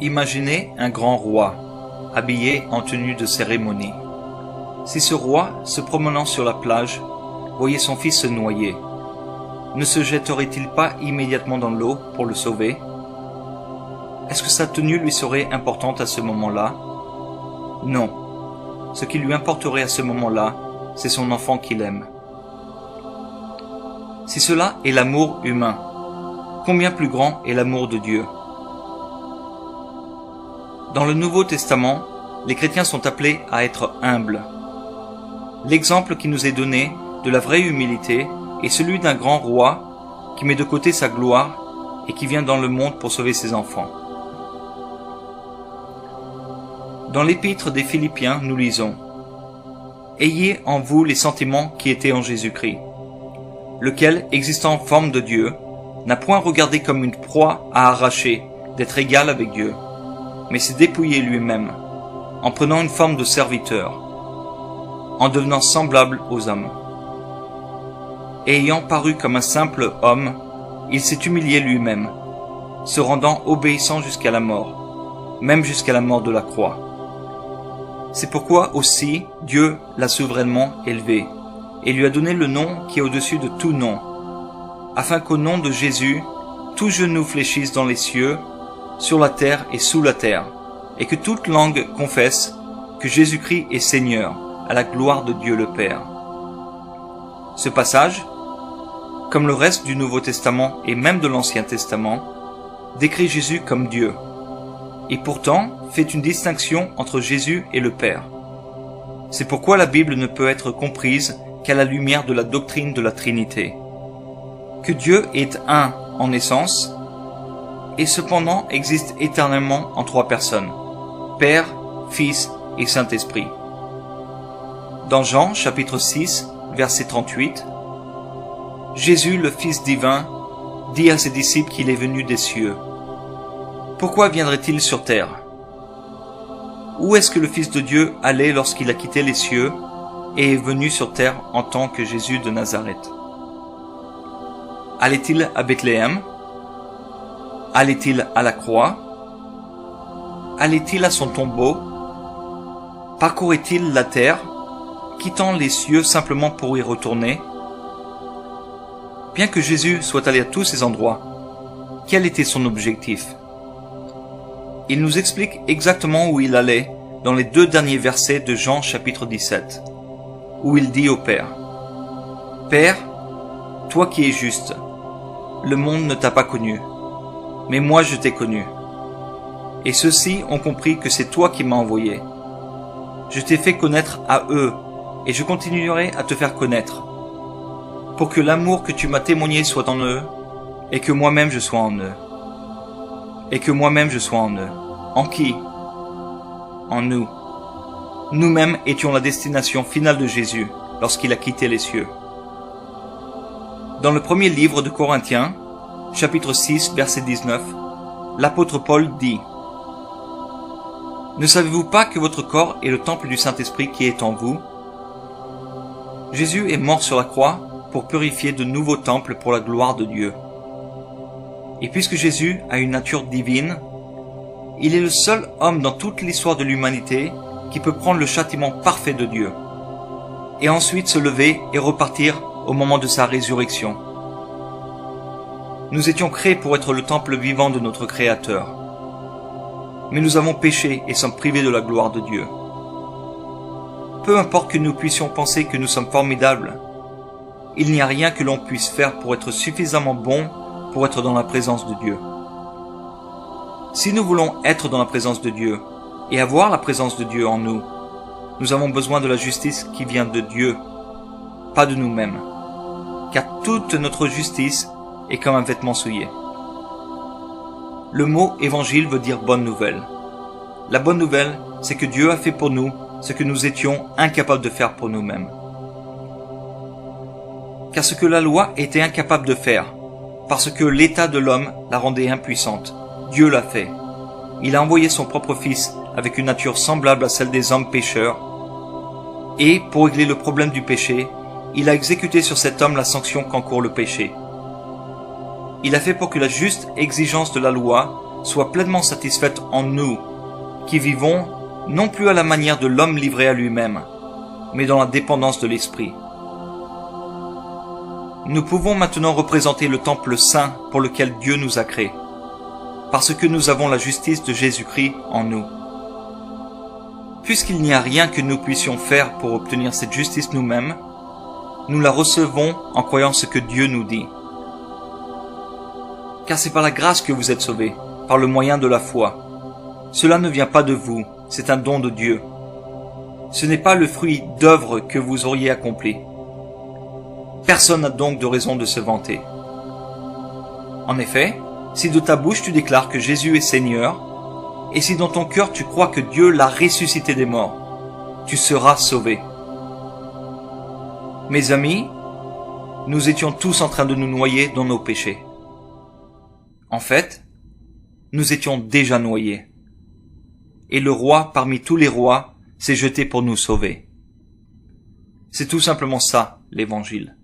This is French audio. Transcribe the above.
Imaginez un grand roi, habillé en tenue de cérémonie. Si ce roi, se promenant sur la plage, voyait son fils se noyer, ne se jetterait-il pas immédiatement dans l'eau pour le sauver? Est-ce que sa tenue lui serait importante à ce moment-là? Non. Ce qui lui importerait à ce moment-là, c'est son enfant qu'il aime. Si cela est l'amour humain, combien plus grand est l'amour de Dieu? Dans le Nouveau Testament, les chrétiens sont appelés à être humbles. L'exemple qui nous est donné de la vraie humilité est celui d'un grand roi qui met de côté sa gloire et qui vient dans le monde pour sauver ses enfants. Dans l'épître des Philippiens, nous lisons « Ayez en vous les sentiments qui étaient en Jésus-Christ, lequel, existant en forme de Dieu, n'a point regardé comme une proie à arracher d'être égal avec Dieu, mais s'est dépouillé lui-même, en prenant une forme de serviteur, en devenant semblable aux hommes. Et ayant paru comme un simple homme, il s'est humilié lui-même, se rendant obéissant jusqu'à la mort, même jusqu'à la mort de la croix. C'est pourquoi aussi Dieu l'a souverainement élevé, et lui a donné le nom qui est au-dessus de tout nom, afin qu'au nom de Jésus, tout genou fléchisse dans les cieux, sur la terre et sous la terre, et que toute langue confesse que Jésus-Christ est Seigneur, à la gloire de Dieu le Père. Ce passage, comme le reste du Nouveau Testament et même de l'Ancien Testament, décrit Jésus comme Dieu, et pourtant fait une distinction entre Jésus et le Père. C'est pourquoi la Bible ne peut être comprise qu'à la lumière de la doctrine de la Trinité. Que Dieu est un en essence, et cependant existe éternellement en trois personnes, Père, Fils et Saint-Esprit. Dans Jean chapitre 6, verset 38, Jésus, le Fils divin, dit à ses disciples qu'il est venu des cieux. Pourquoi viendrait-il sur terre? Où est-ce que le Fils de Dieu allait lorsqu'il a quitté les cieux et est venu sur terre en tant que Jésus de Nazareth? Allait-il à Bethléem? Allait-il à la croix? Allait-il à son tombeau? Parcourait-il la terre, quittant les cieux simplement pour y retourner? Bien que Jésus soit allé à tous ces endroits, quel était son objectif? Il nous explique exactement où il allait dans les 2 derniers versets de Jean chapitre 17, où il dit au Père, « Père, toi qui es juste, le monde ne t'a pas connu, mais moi je t'ai connu. Et ceux-ci ont compris que c'est toi qui m'as envoyé. Je t'ai fait connaître à eux, et je continuerai à te faire connaître, pour que l'amour que tu m'as témoigné soit en eux, et que moi-même je sois en eux. Et que moi-même je sois en eux. En qui? En nous. Nous-mêmes étions la destination finale de Jésus, lorsqu'il a quitté les cieux. » Dans le premier livre de Corinthiens, chapitre 6, verset 19, l'apôtre Paul dit « Ne savez-vous pas que votre corps est le temple du Saint-Esprit qui est en vous? Jésus est mort sur la croix pour purifier de nouveaux temples pour la gloire de Dieu. Et puisque Jésus a une nature divine, il est le seul homme dans toute l'histoire de l'humanité qui peut prendre le châtiment parfait de Dieu, et ensuite se lever et repartir au moment de sa résurrection. Nous étions créés pour être le temple vivant de notre Créateur. Mais nous avons péché et sommes privés de la gloire de Dieu. Peu importe que nous puissions penser que nous sommes formidables, il n'y a rien que l'on puisse faire pour être suffisamment bon pour être dans la présence de Dieu. Si nous voulons être dans la présence de Dieu et avoir la présence de Dieu en nous, nous avons besoin de la justice qui vient de Dieu, pas de nous-mêmes, car toute notre justice est comme un vêtement souillé. Le mot évangile veut dire bonne nouvelle. La bonne nouvelle, c'est que Dieu a fait pour nous ce que nous étions incapables de faire pour nous-mêmes. Car ce que la loi était incapable de faire, parce que l'état de l'homme la rendait impuissante, Dieu l'a fait. Il a envoyé son propre Fils avec une nature semblable à celle des hommes pécheurs, et, pour régler le problème du péché, il a exécuté sur cet homme la sanction qu'encourt le péché. Il a fait pour que la juste exigence de la loi soit pleinement satisfaite en nous, qui vivons non plus à la manière de l'homme livré à lui-même, mais dans la dépendance de l'Esprit. Nous pouvons maintenant représenter le temple saint pour lequel Dieu nous a créés, parce que nous avons la justice de Jésus-Christ en nous. Puisqu'il n'y a rien que nous puissions faire pour obtenir cette justice nous-mêmes, nous la recevons en croyant ce que Dieu nous dit. Car c'est par la grâce que vous êtes sauvés, par le moyen de la foi. Cela ne vient pas de vous, c'est un don de Dieu. Ce n'est pas le fruit d'œuvres que vous auriez accomplies. Personne n'a donc de raison de se vanter. En effet, si de ta bouche tu déclares que Jésus est Seigneur, et si dans ton cœur tu crois que Dieu l'a ressuscité des morts, tu seras sauvé. Mes amis, nous étions tous en train de nous noyer dans nos péchés. En fait, nous étions déjà noyés. Et le roi parmi tous les rois s'est jeté pour nous sauver. C'est tout simplement ça, l'Évangile.